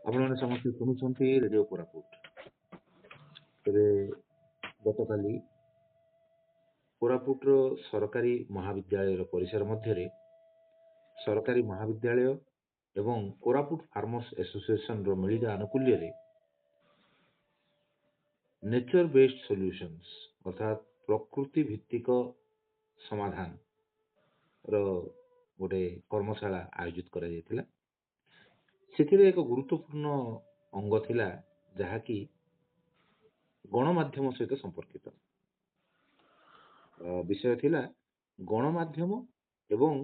ଆପଣମାନେ ସମସ୍ତେ ଶୁଣୁଛନ୍ତି ରେଡିଓ କୋରାପୁଟ। ତେବେ ଗତକାଲି କୋରାପୁଟର ସରକାରୀ ମହାବିଦ୍ୟାଳୟର ପରିସର ମଧ୍ୟରେ ସରକାରୀ ମହାବିଦ୍ୟାଳୟ ଏବଂ କୋରାପୁଟ ଫାର୍ମର୍ସ ଆସୋସିଏସନର ମିଳିତ ଆନୁକୂଲ୍ୟରେ ନେଚର ବେସ୍ଡ ସଲ୍ୟୁସନ୍ସ ଅର୍ଥାତ୍ ପ୍ରକୃତି ଭିତ୍ତିକ ସମାଧାନର ଗୋଟେ କର୍ମଶାଳା ଆୟୋଜିତ କରାଯାଇଥିଲା। ସେଥିରେ ଏକ ଗୁରୁତ୍ୱପୂର୍ଣ୍ଣ ଅଙ୍ଗ ଥିଲା ଯାହାକି ଗଣମାଧ୍ୟମ ସହିତ ସମ୍ପର୍କିତ। ବିଷୟ ଥିଲା ଗଣମାଧ୍ୟମ ଏବଂ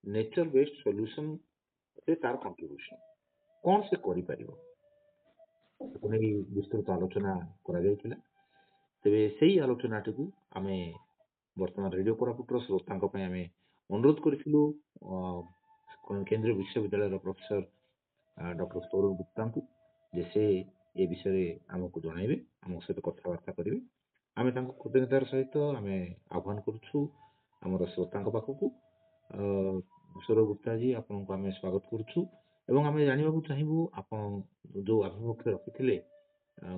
ନେଚର ବେସ୍ଡ ସଲ୍ୟୁସନରେ ତାର କଣ୍ଟ୍ରିବ୍ୟୁସନ କ'ଣ ସେ କରିପାରିବ, ତାକୁ ନେଇ ବିସ୍ତୃତ ଆଲୋଚନା କରାଯାଇଥିଲା। ତେବେ ସେଇ ଆଲୋଚନାଟିକୁ ଆମେ ବର୍ତ୍ତମାନ ରେଡିଓ କୋରାପୁଟର ଶ୍ରୋତାଙ୍କ ପାଇଁ ଆମେ ଅନୁରୋଧ କରିଥିଲୁ କେନ୍ଦ୍ରୀୟ ବିଶ୍ୱବିଦ୍ୟାଳୟର ପ୍ରଫେସର ଡକ୍ଟର ସୌରଭ ଗୁପ୍ତାଙ୍କୁ ଯେ ସେ ଏ ବିଷୟରେ ଆମକୁ ଜଣାଇବେ, ଆମ ସହିତ କଥାବାର୍ତ୍ତା କରିବେ। ଆମେ ତାଙ୍କୁ କୃତଜ୍ଞତାର ସହିତ ଆମେ ଆହ୍ୱାନ କରୁଛୁ ଆମର ଶ୍ରୋତାଙ୍କ ପାଖକୁ। ସୌରଭ ଗୁପ୍ତାଜୀ, ଆପଣଙ୍କୁ ଆମେ ସ୍ୱାଗତ କରୁଛୁ ଏବଂ ଆମେ ଜାଣିବାକୁ ଚାହିଁବୁ ଆପଣ ଯୋଉ ଆଭିମୁଖ୍ୟ ରଖିଥିଲେ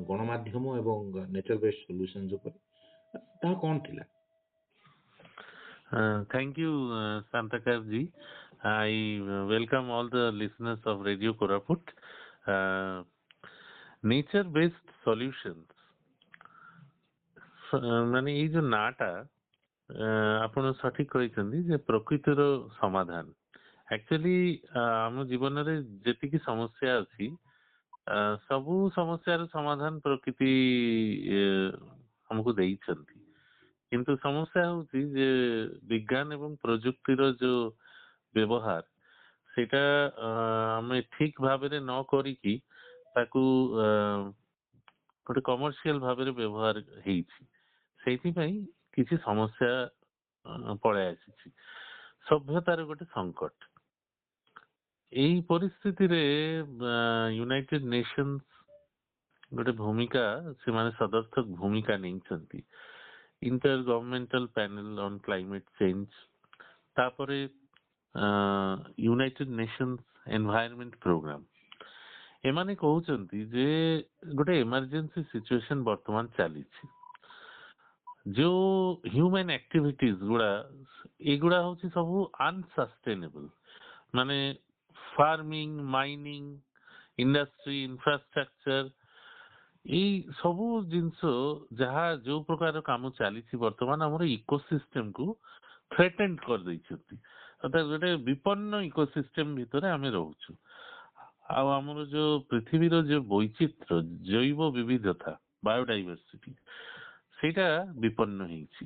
ଗଣମାଧ୍ୟମ ଏବଂ ନେଚର ବେସ୍ଡ ସଲ୍ୟୁସନ୍ସ ଉପରେ, ତାହା କ'ଣ ଥିଲା? Thank you, Santakar ji. I welcome all the listeners of Radio Koraput. Nature-based solutions. ମାନେ ଏଇ ଯୋଉ ନାଁଟା ଆପଣ ସଠିକ କହିଛନ୍ତି ଯେ ପ୍ରକୃତିର ସମାଧାନ। ଆକ୍ଚୁଆଲି ଆମ ଜୀବନରେ ଯେତିକି ସମସ୍ୟା ଅଛି ସବୁ ସମସ୍ୟାର ସମାଧାନ ପ୍ରକୃତି ଆମକୁ ଦେଇଛନ୍ତି, କିନ୍ତୁ ସମସ୍ୟା ହଉଛି ଯେ ବିଜ୍ଞାନ ଏବଂ ପ୍ରଯୁକ୍ତିର ଯୋଉ ବ୍ୟବହାର ସେଇଟା ଆମେ ଠିକ ଭାବରେ ନ କରିକି ତାକୁ ଗୋଟେ କମର୍ସିଆଲ ଭାବରେ ବ୍ୟବହାର ହେଇଛି, ସେଇଥିପାଇଁ କିଛି ସମସ୍ୟା ପଳେଇ ଆସିଛି। ସଭ୍ୟତାର ଗୋଟେ ସଙ୍କଟ। ଏଇ ପରିସ୍ଥିତିରେ ୟୁନାଇଟେଡ ନେସନ୍ସ ଗୋଟେ ଭୂମିକା, ସେମାନେ ସଦର୍ଥକ ଭୂମିକା ନେଇଛନ୍ତି। Inter governmental panel on climate change, ତାପରେ ୟୁନାଇଟେଡ ନେସନ୍ସ ଏନଭାୟରମେଣ୍ଟ ପ୍ରୋଗ୍ରାମ, ଏମାନେ କହୁଛନ୍ତି ଯେ ଗୋଟେ ଏମର୍ଜେନ୍ସି ସିଚୁଏସନ ବର୍ତ୍ତମାନ ଚାଲିଛି। ଯୋଉ ହ୍ୟୁମାନ ଆକ୍ଟିଭିଟିଜ ଗୁଡା ଏଗୁଡା ହଉଛି ସବୁ ଅନସଷ୍ଟେନେବଲ, ମାନେ फार्मिंग, माइनिंग, इंडस्ट्री, इंफ्रास्ट्रक्चर, ଏଇ ସବୁ ଜିନିଷ ଯାହା ଯୋଉ ପ୍ରକାର କାମ ଚାଲିଛି ବର୍ତ୍ତମାନ ଆମର ଇକୋସିଷ୍ଟମ କୁ ଥ୍ରେଟେଣ୍ଡ କରିଦେଇଛନ୍ତି। ଅର୍ଥାତ୍ ଗୋଟେ ବିପନ୍ନ ଇକୋସିଷ୍ଟମ ଭିତରେ ଆମେ ରହୁଛୁ। ଆଉ ଆମର ଯୋଉ ପୃଥିବୀର ଯୋଉ ବୈଚିତ୍ର୍ୟ, ଜୈବ ବିବିଧତା, ବାୟୋଡାଇଭର୍ସିଟି, ସେଇଟା ବିପନ୍ନ ହେଇଛି।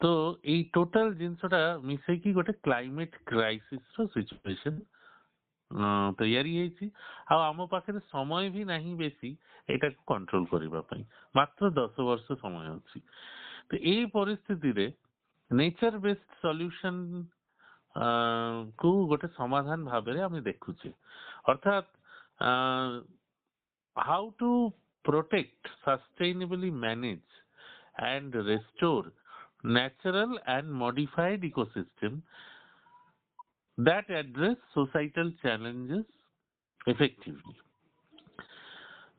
ତ ଏଇ ଟୋଟାଲ ଜିନିଷଟା ମିଶେଇକି ଗୋଟେ କ୍ଲାଇମେଟ କ୍ରାଇସିସ ର ସିଚୁଏସନ ତୈୟାରୀ ହେଇଛି। ଆଉ ଆମ ପାଖରେ ସମୟ ବି ନାହିଁ ବେଶୀ ଏଟାକୁ କଣ୍ଟ୍ରୋଲ କରିବା ପାଇଁ, ମାତ୍ର 10 ବର୍ଷ ସମୟ ଅଛି। ତ ଏଇ ପରିସ୍ଥିତିରେ ନେଚର ବେସ୍ଡ ସଲ୍ୟୁସନ କୁ ଗୋଟେ ସମାଧାନ ଭାବରେ ଆମେ ଦେଖୁଛେ। ଅର୍ଥାତ୍ how to protect, sustainably manage and restore natural and modified ecosystem that address societal challenges effectively.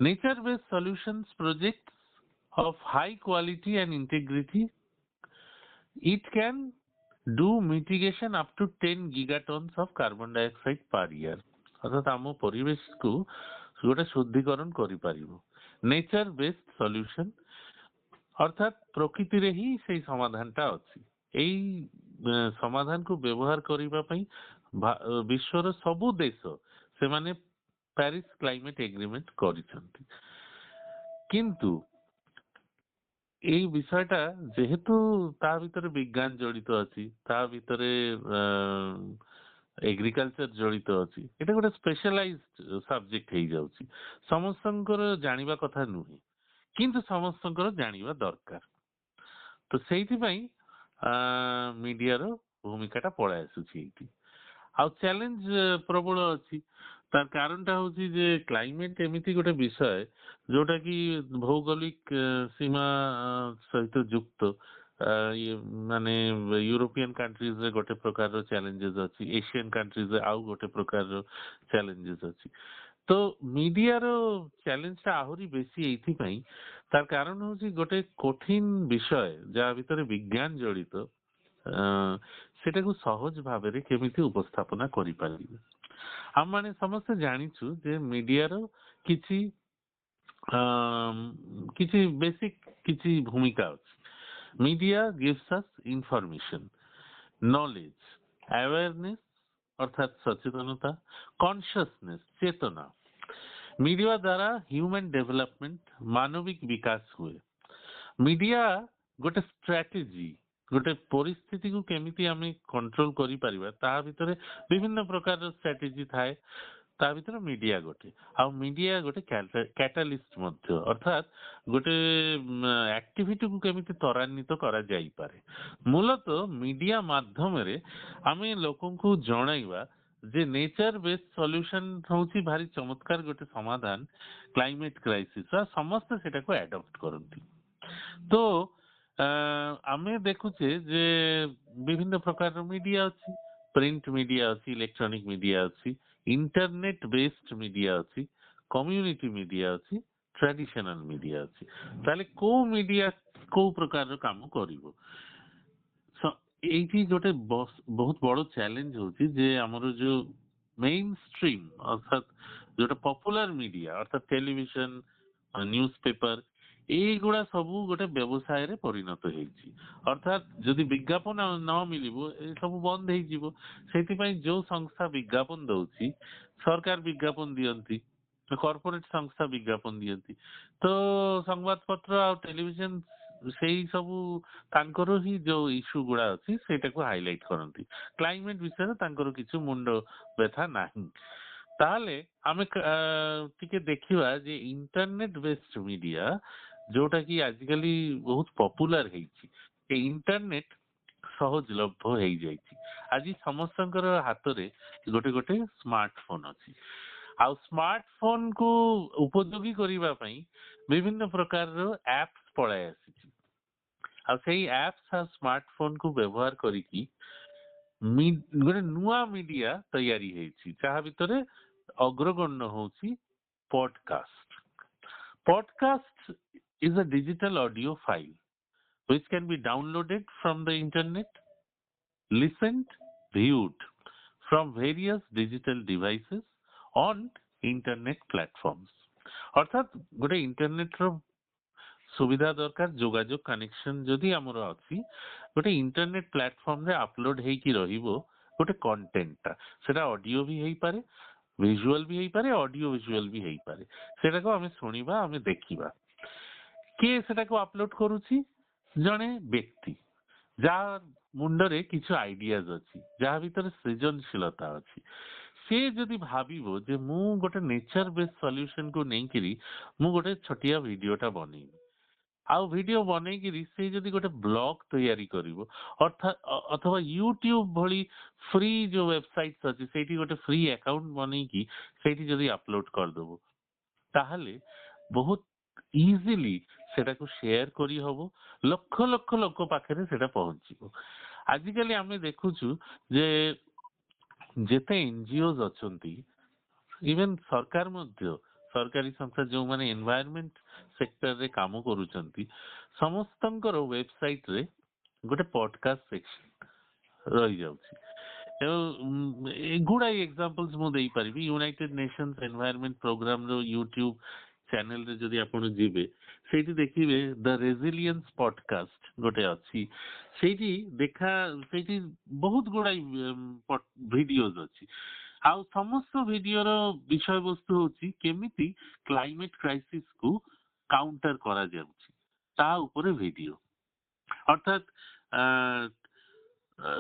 Nature-based solutions projects of high quality and integrity, it can do mitigation up to 10 gigatons of carbon dioxide per year. অর্থাৎ ଆମ ପରିବେଶକୁ ଗୋଟେ ଶୁଦ୍ଧିକରଣ କରିପାରିବ। Nature based solution ଅର୍ଥାତ୍ ପ୍ରକୃତିରେ ହିଁ ସେଇ ସମାଧାନଟା ଅଛି। ଏଇ ସମାଧାନକୁ ବ୍ୟବହାର କରିବା ପାଇଁ ବିଶ୍ୱର ସବୁ ଦେଶ ସେମାନେ ପ୍ୟାରିସ କ୍ଲାଇମେଟ ଏଗ୍ରିମେଣ୍ଟ କରିଛନ୍ତି। କିନ୍ତୁ ଏଇ ବିଷୟଟା ଯେହେତୁ ତା ଭିତରେ ବିଜ୍ଞାନ ଜଡିତ ଅଛି, ତା ଭିତରେ ଏଗ୍ରିକଲଚର ଜଡିତ ଅଛି, ଏଇଟା ଗୋଟେ ସ୍ପେଶାଲାଇଜ୍ଡ ସବଜେକ୍ଟ ହେଇଯାଉଛି। ସମସ୍ତଙ୍କର ଜାଣିବା କଥା ନୁହେଁ, କିନ୍ତୁ ସମସ୍ତଙ୍କର ଜାଣିବା ଦରକାର। ତ ସେଇଥିପାଇଁ ମିଡିଆର ଭୂମିକାଟା ପଳାଇ ଆସୁଛି ଏଇଠି। ଆଉ ଚ୍ୟାଲେଞ୍ଜ ପ୍ରବଳ ଅଛି। ତାର କାରଣଟା ହଉଛି ଯେ କ୍ଲାଇମେଟ ଏମିତି ଗୋଟେ ବିଷୟ ଯୋଉଟା କି ଭୌଗୋଳିକ ସୀମା ସହିତ ଯୁକ୍ତ। ମାନେ ୟୁରୋପିଆନ କଣ୍ଟ୍ରିଜରେ ଗୋଟେ ପ୍ରକାରର ଚ୍ୟାଲେଞ୍ଜେସ୍ ଅଛି, ଏସିଆନ କଣ୍ଟ୍ରିଜରେ ଆଉ ଗୋଟେ ପ୍ରକାରର ଚ୍ୟାଲେଞ୍ଜେସ୍ ଅଛି। तो मीडिया रो चैलेंज टा आहुरी बेसी एइथिपाई तार कारण होची गोटे कठिन विषय जा भितरे विज्ञान जड़ित सेटाକୁ ସହଜ ଭାବରେ କେମିତି ଉପସ୍ଥାପନା କରିପାରିବେ। ଆମମାନେ ସମସ୍ତେ ଜାଣିଛୁ ଯେ ମିଡିଆର କିଛି କିଛି ବେସିକ କିଛି ଭୂମିକା ଅଛି। Media gives us information, knowledge, awareness अर्थात सचेतनता, कॉन्शियसनेस चेतना। मीडिया द्वारा ह्यूमन डेवलपमेंट मानविक विकास हुए। मीडिया गोटे स्ट्राटेजी गोटे परिस्थिति को केमिति आमे कंट्रोल करि परिबा ता भितरे विभिन्न प्रकार स्ट्राटेजी थाए। ता भितर मीडिया गोटे आ मीडिया गोटे कैटालिस्ट मध्य अर्थात गोटे एक्टिविटी को केमिति त्वरान्वित करा जाई पारे। मूलतः मीडिया माध्यम रे आमे लोकन को जणाइबा जे नेचर बेस्ड सॉल्यूशन होची भारी चमत्कार गोटे समाधान क्लाइमेट क्राइसिस समस्त सेटा को एडॉप्ट करंती। तो आमे देखुचे जे विभिन्न प्रकार मीडिया अछि, प्रिंट मीडिया अछि, इलेक्ट्रॉनिक मीडिया अछि, इंटरनेट बेस्ड मीडिया अछि, कम्युनिटी मीडिया अछि, ट्रेडिशनल मीडिया अछि। ताले को मीडिया को प्रकार काम करिवो एठी गोटे बहुत बड़ चैलेंज होची जे हमर जो मेन स्ट्रीम अर्थात जोटा पॉपुलर मीडिया अर्थात टेलीविजन न्यूज़पेपर एगुड़ा सबू गोटे व्यवसाय रे परिणत होईची। अर्थात जदि विज्ञापन न मिलिबो ए सब बंद हेई जिवो। सेति पई जो संस्था विज्ञापन दउची सरकार विज्ञापन दियंती, कॉर्पोरेट संस्था विज्ञापन दियंती। तो संवाद पत्र आ टेलीविजन सेही सबू तांकर ही जो इश्यू गुड़ा अछि सेटा को हाईलाइट करंती। क्लाइमेट विषय रे तांकर किछु मुंड व्यथा नाही। ताहले आमे टिके देखिबा जे इंटरनेट बेस्ड मीडिया जोटा कि आजिकली बहुत पॉपुलर हेइची। ए इंटरनेट सहजलभ्य हेई जाइची। आज समस्तंकर हाथ रे गोटे गोटे स्मार्टफोन अछि। आ स्मार्टफोन को उपयोगी करिबा पई विभिन्न प्रकार रो एप्स पळाय आसी। आ सेही एप्स आ स्मार्टफोन को व्यवहार करिकी गोटे नुआ मीडिया तैयारी हेइची जहा भितरे अग्रगण्य होची podcast. Podcast is a digital audio file which can be downloaded from the internet, listened, viewed from various digital devices on internet platforms. अर्थात गोटे इंटरनेट रो सुविधा दरकार जोगाजोग कनेक्शन जदि हमर अछि गोटे इंटरनेट प्लेटफॉर्म रे अपलोड हेई कि रहिबो गोटे कंटेंट ता सेटा ऑडियो भी हेई पारे, विजुअल भी हेई पारे, ऑडियो विजुअल भी हेई पारे। सेटा को हमें सुनिबा हमें देखिबा के सेटा को अपलोड करूची जने व्यक्ति जा मुंडरे किछु आइडियाज अछि जा भीतर सृजनशीलता अछि। से जदि भाबिबो जे मु गोटे नेचर बेस्ड सॉल्यूशन को नै करी मु गोटे छोटिया वीडियोटा बनेबी आउ वीडियो बनै कि से जदि गोटे ब्लॉग तैयारी करिवो अर्थात अथवा यूट्यूब भली फ्री जो वेबसाइट अछि सेठी गोटे फ्री अकाउंट बनै कि सेठी जदि अपलोड कर दबो ताहले बहुत इजीली सेटा को शेयर करी हबो लक्ष लक्ष लोक पाखरे सेटा पहुंचीबो। आजिकली आमे देखुछु जे जेते एनजीओज अछंती इवन सरकार मध्य सरकारी संस्था जो माने एनवायरनमेंट सेक्टर रे काम करूचंती समस्तंकर वेबसाइट रे गोटे पॉडकास्ट सेक्शन रही जाउची। गुड़ा एग्जांपल्स मु देई परिबी यूनाइटेड नेशंस एनवायरनमेंट प्रोग्राम रो यूट्यूब चैनल रे जदि आपण जिबे सेठी देखिबे द रेजिलियंस पॉडकास्ट गोटे अछि सेठी देखा सेठी बहुत गुड़ा वीडियोज अछि आ समस्त वीडियो रो विषय वस्तु होची केमिति क्लाइमेट क्राइसिस को काउंटर करा जाउची ता ऊपर वीडियो अर्थात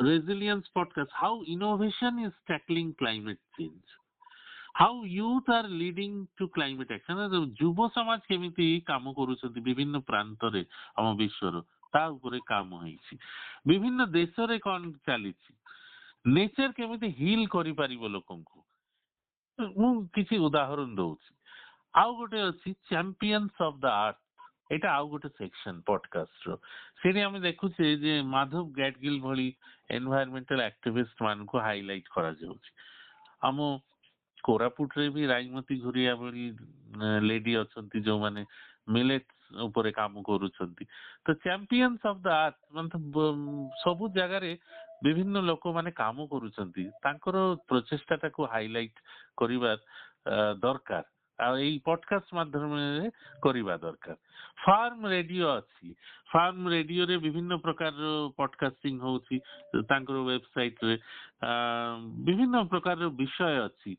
resilience podcast how innovation is tackling climate change how youth are leading to climate action युव समाज केमिति काम करूछथि विभिन्न प्रांत रे हम विश्वर ता ऊपर काम होईछि विभिन्न देश रे कोन चलीछि नेचर केमिति हील करि पारिबो लोकन को मु किछि उदाहरण दउछि आउ गोटे अछि चैंपियंस ऑफ द अर्थ एटा आउ गोटे सेक्शन पॉडकास्ट रो सेनी हम देखुछे जे माधव गैडगिल भली एनवायरमेंटल एक्टिविस्ट मान को हाईलाइट करा जाउछि हम କୋରାପୁଟରେ ବି ରାଇମତୀ ଘୁରିଆ ଭଳି ଲେଡି ଅଛନ୍ତି ଯୋଉମାନେ ମିଲେଟ୍ସ ଉପରେ କାମ କରୁଛନ୍ତି। ତ ଚାମ୍ପିୟନ୍ସ ଅଫ ଦ ଆର୍ଥ ମାନେ ସବୁ ଜାଗାରେ ବିଭିନ୍ନ ଲୋକମାନେ କାମ କରୁଛନ୍ତି, ତାଙ୍କର ପ୍ରଚେଷ୍ଟାଟାକୁ ହାଇଲାଇଟ କରିବା ଦରକାର, ଆଉ ଏଇ ପଡକାଷ୍ଟ ମାଧ୍ୟମରେ କରିବା ଦରକାର। ଫାର୍ମ ରେଡିଓ ଅଛି, ଫାର୍ମ ରେଡିଓରେ ବିଭିନ୍ନ ପ୍ରକାରର ପଡକାଷ୍ଟିଂ ହଉଛି, ତାଙ୍କର ୱେବସାଇଟରେ ବିଭିନ୍ନ ପ୍ରକାରର ବିଷୟ ଅଛି।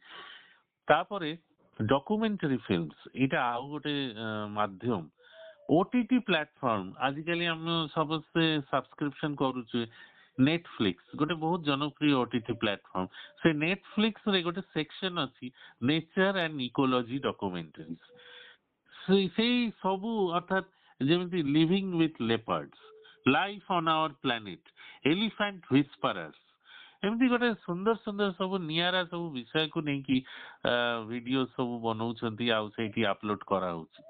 ତାପରେ ଡକୁମେଣ୍ଟାରୀ ଫିଲ୍ମସ, ଏଇଟା ଆଉ ଗୋଟେ ମାଧ୍ୟମ। ଓଟିଟି ପ୍ଲାଟଫର୍ମ, ଆଜିକାଲି ଆମେ ସମସ୍ତେ ସବସ୍କ୍ରିପସନ କରୁଛେ। ନେଟଫ୍ଲିକ୍ସ ଗୋଟେ ବହୁତ ଜନପ୍ରିୟ ଓଟିଟି ପ୍ଲାଟଫର୍ମ। ସେ ନେଟଫ୍ଲିକ୍ସ ରେ ଗୋଟେ ସେକ୍ସନ ଅଛି ନେଚର ଆଣ୍ଡ ଇକୋଲୋଜି ଡକୁମେଣ୍ଟାରୀ। ସେଇ ସବୁ ଅର୍ଥାତ୍ ଯେମିତି living with leopards, life on our planet, elephant whisperers, ଏମିତି ଗୋଟେ ସୁନ୍ଦର ସୁନ୍ଦର ସବୁ ନିଆରା ସବୁ ବିଷୟକୁ ନେଇକି ଭିଡିଓ ସବୁ ବନଉଛନ୍ତି ଆଉ ସେଇଠି ଅପଲୋଡ କରାହଉଛି।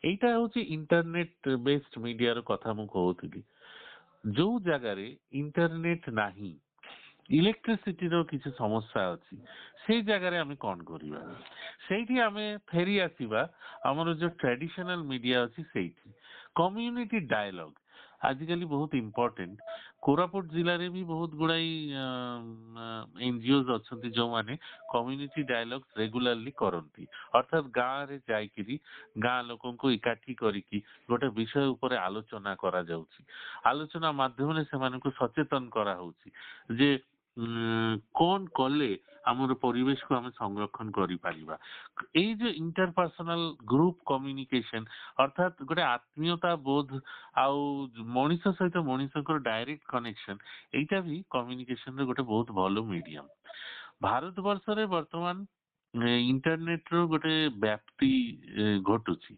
ଏଇଟା ହଉଛି ଇଣ୍ଟରନେଟ ବେସ୍ଡ ମିଡିଆର କଥା ମୁଁ କହୁଥିଲି। ଯୋଉ ଜାଗାରେ ଇଣ୍ଟରନେଟ ନାହିଁ, ଇଲେକ୍ଟ୍ରିସିଟିର କିଛି ସମସ୍ୟା ଅଛି, ସେଇ ଜାଗାରେ ଆମେ କଣ କରିବା? ସେଇଠି ଆମେ ଫେରି ଆସିବା ଆମର ଯୋଉ ଟ୍ରାଡିସନାଲ ମିଡିଆ ଅଛି ସେଇଠି। କମ୍ୟୁନିଟି ଡାୟଲଗ ଆଜିକାଲି ବହୁତ ଇମ୍ପୋର୍ଟାଣ୍ଟ। କୋରାପୁଟ ଜିଲ୍ଲାରେ ବି ବହୁତ ଗୁଡାଇ ଏନଜିଓ ଅଛନ୍ତି ଯୋଉମାନେ କମ୍ୟୁନିଟି ଡାୟଲଗ ରେଗୁଲାରଲି କରନ୍ତି, ଅର୍ଥାତ୍ ଗାଁରେ ଯାଇକିରି ଗାଁ ଲୋକଙ୍କୁ ଏକାଠି କରିକି ଗୋଟେ ବିଷୟ ଉପରେ ଆଲୋଚନା କରାଯାଉଛି। ଆଲୋଚନା ମାଧ୍ୟମରେ ସେମାନଙ୍କୁ ସଚେତନ କରାହଉଛି ଯେ କଣ କଲେ ଆମର ପରିବେଶକୁ ଆମେ ସଂରକ୍ଷଣ କରିପାରିବା। ଏଇ ଯୋଉ ଇଣ୍ଟରପର୍ସନାଲ ଗ୍ରୁପ କମ୍ୟୁନିକେସନ, ଅର୍ଥାତ୍ ଗୋଟେ ଆତ୍ମୀୟତା ବୋଧ ଆଉ ମଣିଷ ସହିତ ମଣିଷଙ୍କର ଡାଇରେକ୍ଟ କନେକ୍ସନ, ଏଇଟା ବି କମ୍ୟୁନିକେସନର ଗୋଟେ ବହୁତ ଭଲ ମିଡିୟମ। ଭାରତ ବର୍ଷରେ ବର୍ତ୍ତମାନ ଇଣ୍ଟରନେଟର ଗୋଟେ ବ୍ୟାପ୍ତି ଘଟୁଛି।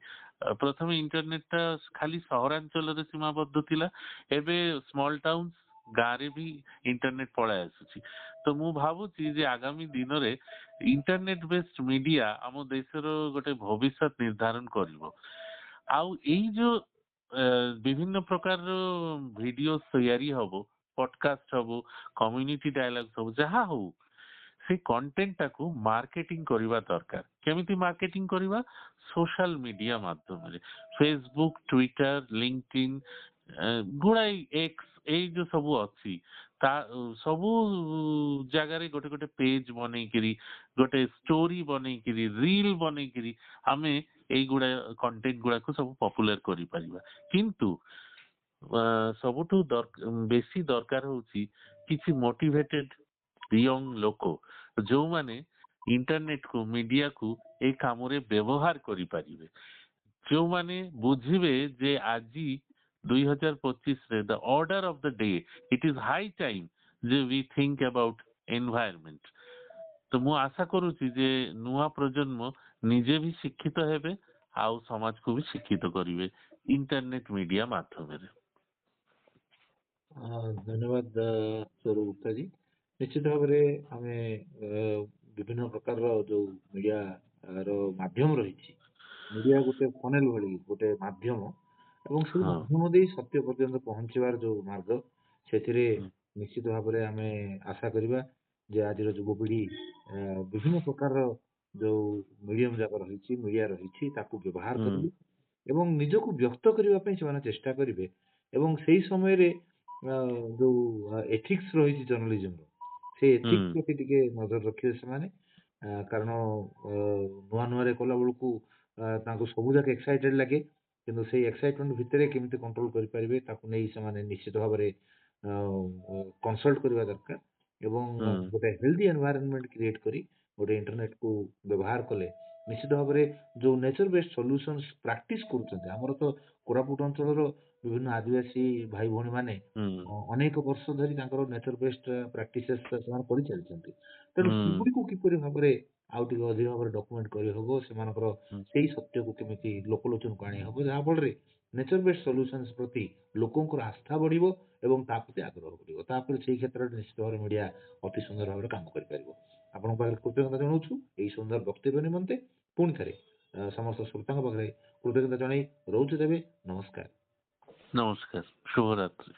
ପ୍ରଥମେ ଇଣ୍ଟରନେଟଟା ଖାଲି ସହରାଞ୍ଚଳରେ ସୀମାବଦ୍ଧ ଥିଲା, ଏବେ ସ୍ମଲ ଟାଉନ ଗାଁରେ ବି ଇଣ୍ଟରନେଟ ପଳାଇ ଆସୁଛି। ତ ମୁଁ ଭାବୁଛି ଯେ ଆଗାମୀ ଦିନରେ ଇଣ୍ଟରନେଟ ବେସ୍ଡ ମିଡିଆ ଆମ ଦେଶର ଗୋଟେ ଭବିଷ୍ୟତ ନିର୍ଦ୍ଧାରଣ କରିବ। ଆଉ ଏଇ ଯୋଉ ବିଭିନ୍ନ ପ୍ରକାରର ଭିଡିଓ ତିଆରି ହବ, ପଡକାଷ୍ଟ ହବ, କମ୍ୟୁନିଟି ଡାୟଲଗ ହବ, ଯାହା ହଉ ସେ କଣ୍ଟେଣ୍ଟଟାକୁ ମାର୍କେଟିଂ କରିବା ଦରକାର। କେମିତି ମାର୍କେଟିଂ କରିବା? ସୋଶାଲ ମିଡିଆ ମାଧ୍ୟମରେ, ଫେସବୁକ୍, ଟ୍ୱିଟର, ଲିଙ୍କଡଇନ୍, ଗୁଡାଇ ଏକ୍ସ, ଏଇ ଯୋଉ ସବୁ ଅଛି, ତା ସବୁ ଜାଗାରେ ଗୋଟେ ଗୋଟେ ପେଜ ବନେଇକିରି, ଗୋଟେ ଷ୍ଟୋରି ବନେଇକିରି, ରିଲ ବନେଇକିରି ଆମେ ଏଇଗୁଡା କଣ୍ଟେଣ୍ଟ ଗୁଡାକୁ ସବୁ ପପୁଲାର କରିପାରିବା। କିନ୍ତୁ ସବୁଠୁ ବେଶୀ ଦରକାର ହଉଛି କିଛି ମୋଟିଭେଟେଡ ୟଙ୍ଗ ଲୋକ ଯୋଉମାନେ ଇଣ୍ଟରନେଟକୁ, ମିଡିଆକୁ ଏଇ କାମରେ ବ୍ୟବହାର କରିପାରିବେ, ଯୋଉମାନେ ବୁଝିବେ ଯେ ଆଜି 2025ରେ the order of the day, it is high time ଯେ वी थिंक अबाउट एनवायरमेंट। ତ ମୁଁ ଆଶା କରୁଛି ଯେ ନୂଆ ପ୍ରଜନ୍ମ ନିଜେ ବି ଶିକ୍ଷିତ ହେବେ ଆଉ ସମାଜକୁ ବି ଶିକ୍ଷିତ କରିବେ ଇଣ୍ଟରନେଟ ମିଡିଆ ମାଧ୍ୟମରେ। ଧନ୍ୟବାଦ ସୌରଭ ଗୁପ୍ତା ଜି। ନିଶ୍ଚିତ ଭାବରେ ଆମେ ବିଭିନ୍ନ ପ୍ରକାରର ଯୋଉ ମିଡିଆ ର ମାଧ୍ୟମ ରହିଛି, ମିଡିଆ ଗୋଟେ ଫନେଲ ଭଳି ଗୋଟେ ମାଧ୍ୟମ, ଏବଂ ସେଇ ହଁ ମାଧ୍ୟମ ଦେଇ ସତ୍ୟ ପର୍ଯ୍ୟନ୍ତ ପହଞ୍ଚିବାର ଯୋଉ ମାର୍ଗ, ସେଥିରେ ନିଶ୍ଚିତ ଭାବରେ ଆମେ ଆଶା କରିବା ଯେ ଆଜିର ଯୁବପିଢି ବିଭିନ୍ନ ପ୍ରକାରର ଯୋଉ ମିଡିୟମ ଯାକ ରହିଛି, ମିଡିଆ ରହିଛି, ତାକୁ ବ୍ୟବହାର କରିବେ ଏବଂ ନିଜକୁ ବ୍ୟକ୍ତ କରିବା ପାଇଁ ସେମାନେ ଚେଷ୍ଟା କରିବେ। ଏବଂ ସେଇ ସମୟରେ ଯୋଉ ଏଥିକ୍ସ ରହିଛି ଜର୍ଣ୍ଣାଲିଜିମର, ସେ ଏଥିକ୍ସ ପ୍ରତି ଟିକେ ନଜର ରଖିବେ ସେମାନେ। କାରଣ ନୂଆ ନୂଆରେ କଲା ବେଳକୁ ତାଙ୍କୁ ସବୁ ଯାକ ଏକ୍ସାଇଟେଡ ଲାଗେ, କିନ୍ତୁ ସେଇ ଏକ୍ସାଇଟମେଣ୍ଟ ଭିତରେ କେମିତି କଣ୍ଟ୍ରୋଲ କରିପାରିବେ ତାକୁ ନେଇ ସେମାନେ ନିଶ୍ଚିତ ଭାବରେ କନସଲ୍ଟ କରିବା ଦରକାର। ଏବଂ ଗୋଟେ ହେଲ୍ଦି ଏନଭାୟରନମେଣ୍ଟ କ୍ରିଏଟ କରି ଗୋଟେ ଇଣ୍ଟରନେଟକୁ ବ୍ୟବହାର କଲେ ନିଶ୍ଚିତ ଭାବରେ ଯୋଉ ନେଚର ବେସ୍ଡ ସଲ୍ୟୁସନ୍ସ ପ୍ରାକ୍ଟିସ କରୁଛନ୍ତି, ଆମର ତ କୋରାପୁଟ ଅଞ୍ଚଳର ବିଭିନ୍ନ ଆଦିବାସୀ ଭାଇ ଭଉଣୀ ମାନେ ଅନେକ ବର୍ଷ ଧରି ତାଙ୍କର ନେଚର ବେସ୍ଡ ପ୍ରାକ୍ଟିସେସ୍ ସେମାନେ କରିଚାଲିଛନ୍ତି। ତେଣୁ ସେଗୁଡ଼ିକୁ କିପରି ଭାବରେ ଆଉ ଟିକେ ଅଧିକ ଭାବରେ ଡକୁମେଣ୍ଟ କରିହବ, ସେମାନଙ୍କର ସେଇ ସତ୍ୟକୁ କେମିତି ଲୋକଲୋଚନକୁ ଆଣି ହବ, ଯାହା ଫଳରେ ନେଚର ବେସ୍ଡ ସଲ୍ୟୁସନ୍ସ ପ୍ରତି ଲୋକଙ୍କର ଆସ୍ଥା ବଢିବ ଏବଂ ତା ପ୍ରତି ଆଗ୍ରହ ବଢିବ। ତାପରେ ସେଇ କ୍ଷେତ୍ରରେ ନିଶ୍ଚିତ ଭାବରେ ମିଡିଆ ଅତି ସୁନ୍ଦର ଭାବରେ କାମ କରିପାରିବ। ଆପଣଙ୍କ ପାଖରେ କୃତଜ୍ଞତା ଜଣାଉଛୁ ଏଇ ସୁନ୍ଦର ବକ୍ତବ୍ୟ ନିମନ୍ତେ। ପୁଣି ଥରେ ସମସ୍ତ ଶ୍ରୋତାଙ୍କ ପାଖରେ କୃତଜ୍ଞତା ଜଣାଇ ରହୁଛୁ। ତେବେ ନମସ୍କାର। ନମସ୍କାର, ଶୁଭରାତ୍ରି।